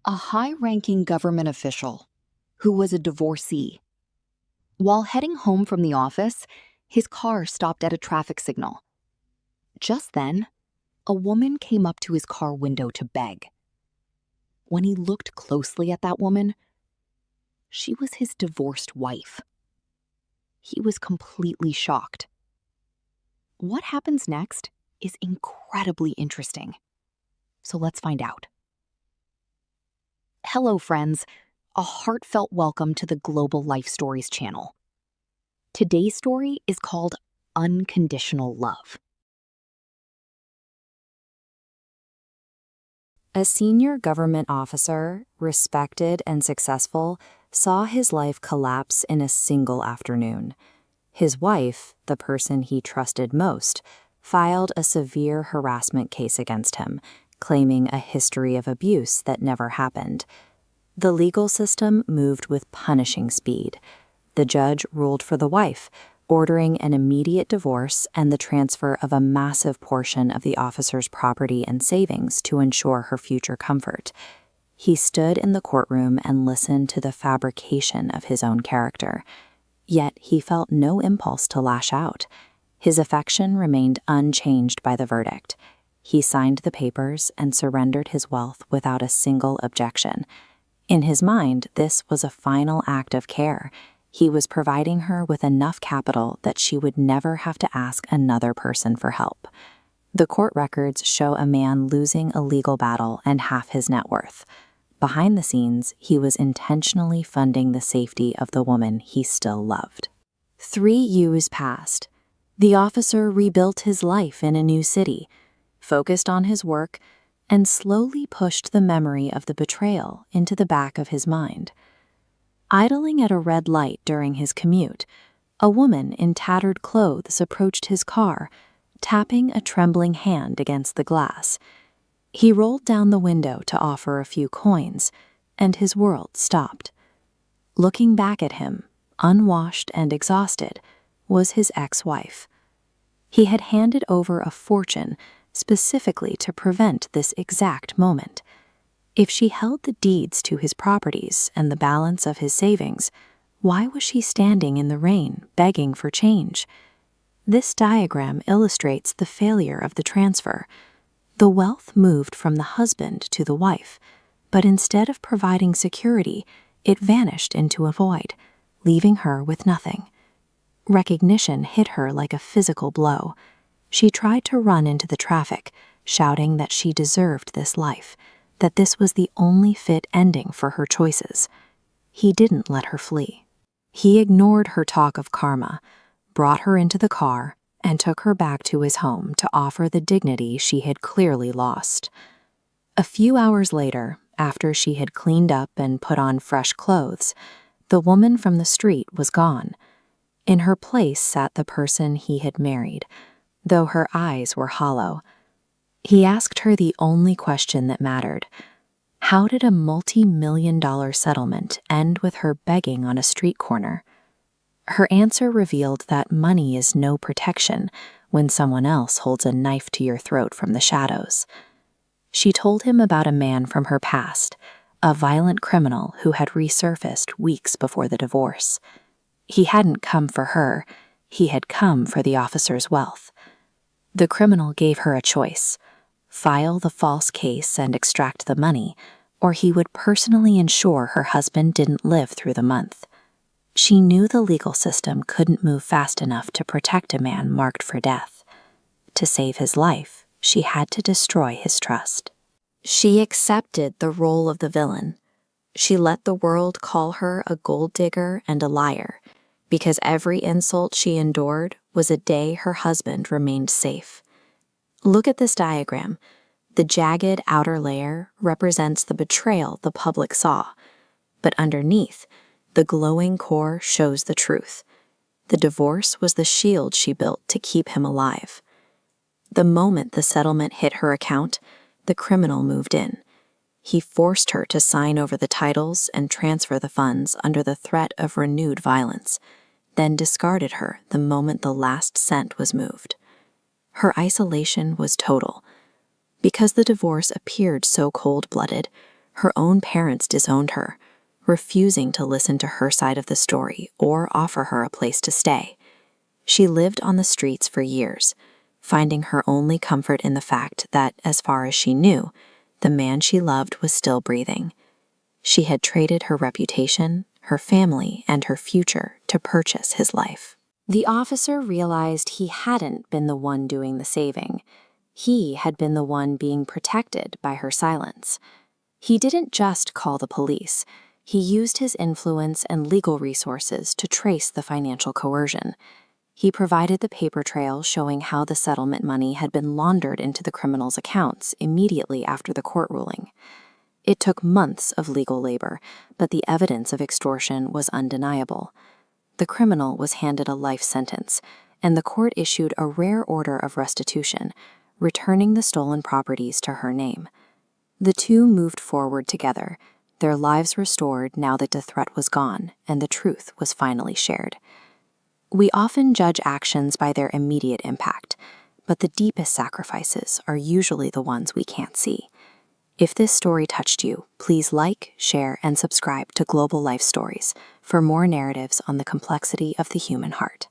a high-ranking government official who was a divorcee. While heading home from the office, his car stopped at a traffic signal. Just then, a woman came up to his car window to beg. When he looked closely at that woman, she was his divorced wife. He was completely shocked. What happens next is incredibly interesting. So let's find out. Hello, friends. A heartfelt welcome to the Global Life Stories channel. Today's story is called Unconditional Love. A senior government officer, respected and successful, saw his life collapse in a single afternoon. His wife, the person he trusted most, filed a severe harassment case against him, claiming a history of abuse that never happened. The legal system moved with punishing speed. The judge ruled for the wife, ordering an immediate divorce and the transfer of a massive portion of the officer's property and savings to ensure her future comfort. He stood in the courtroom and listened to the fabrication of his own character. Yet he felt no impulse to lash out. His affection remained unchanged by the verdict. He signed the papers and surrendered his wealth without a single objection. In his mind, this was a final act of care. He was providing her with enough capital that she would never have to ask another person for help. The court records show a man losing a legal battle and half his net worth. Behind the scenes, he was intentionally funding the safety of the woman he still loved. 3 years passed. The officer rebuilt his life in a new city, focused on his work, and slowly pushed the memory of the betrayal into the back of his mind. Idling at a red light during his commute, a woman in tattered clothes approached his car, tapping a trembling hand against the glass. He rolled down the window to offer a few coins, and his world stopped. Looking back at him, unwashed and exhausted, was his ex-wife. He had handed over a fortune specifically to prevent this exact moment. If she held the deeds to his properties and the balance of his savings, why was she standing in the rain, begging for change? This diagram illustrates the failure of the transfer. The wealth moved from the husband to the wife, but instead of providing security, it vanished into a void, leaving her with nothing. Recognition hit her like a physical blow. She tried to run into the traffic, shouting that she deserved this life, that this was the only fit ending for her choices. He didn't let her flee. He ignored her talk of karma, brought her into the car, and took her back to his home to offer the dignity she had clearly lost. A few hours later, after she had cleaned up and put on fresh clothes, the woman from the street was gone. In her place sat the person he had married, though her eyes were hollow. He asked her the only question that mattered. How did a multi-million-dollar settlement end with her begging on a street corner? Her answer revealed that money is no protection when someone else holds a knife to your throat from the shadows. She told him about a man from her past, a violent criminal who had resurfaced weeks before the divorce. He hadn't come for her, he had come for the officer's wealth. The criminal gave her a choice: file the false case and extract the money, or he would personally ensure her husband didn't live through the month. She knew the legal system couldn't move fast enough to protect a man marked for death. To save his life, she had to destroy his trust. She accepted the role of the villain. She let the world call her a gold digger and a liar, because every insult she endured was a day her husband remained safe. Look at this diagram. The jagged outer layer represents the betrayal the public saw, but underneath, the glowing core shows the truth. The divorce was the shield she built to keep him alive. The moment the settlement hit her account, the criminal moved in. He forced her to sign over the titles and transfer the funds under the threat of renewed violence, then discarded her the moment the last cent was moved. Her isolation was total. Because the divorce appeared so cold-blooded, Her own parents disowned her, refusing to listen to her side of the story or offer her a place to stay. She lived on the streets for years, finding her only comfort in the fact that, as far as she knew, the man she loved was still breathing. She had traded her reputation, her family, and her future to purchase his life. The officer realized he hadn't been the one doing the saving. He had been the one being protected by her silence. He didn't just call the police. He used his influence and legal resources to trace the financial coercion. He provided the paper trail showing how the settlement money had been laundered into the criminal's accounts immediately after the court ruling. It took months of legal labor, but the evidence of extortion was undeniable. The criminal was handed a life sentence, and the court issued a rare order of restitution, returning the stolen properties to her name. The two moved forward together, their lives restored now that the threat was gone and the truth was finally shared. We often judge actions by their immediate impact, but the deepest sacrifices are usually the ones we can't see. If this story touched you, please like, share, and subscribe to Global Life Stories for more narratives on the complexity of the human heart.